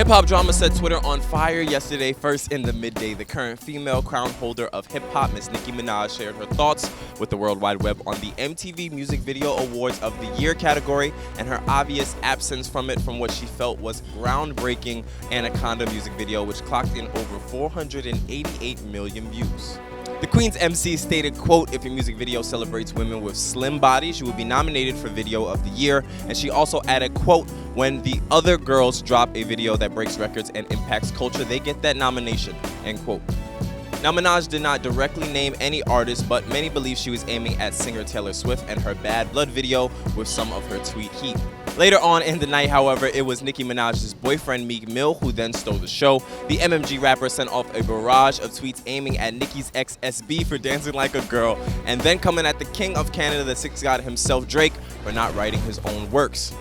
Hip-hop drama set Twitter on fire yesterday. First in the midday, the current female crown holder of hip-hop, Miss Nicki Minaj, shared her thoughts with the World Wide Web on the MTV Music Video Awards of the Year category and her obvious absence from it from what she felt was groundbreaking Anaconda music video, which clocked in over 488 million views. The Queen's MC stated, quote, "If your music video celebrates women with slim bodies, you will be nominated for Video of the Year." And she also added, quote, "When the other girls drop a video that breaks records and impacts culture, they get that nomination," end quote. Now, Minaj did not directly name any artist, but many believe she was aiming at singer Taylor Swift and her Bad Blood video with some of her tweet heat. Later on in the night, however, it was Nicki Minaj's boyfriend Meek Mill who then stole the show. The MMG rapper sent off a barrage of tweets aiming at Nicki's ex SB for dancing like a girl, and then coming at the king of Canada, the Six God himself, Drake, for not writing his own works.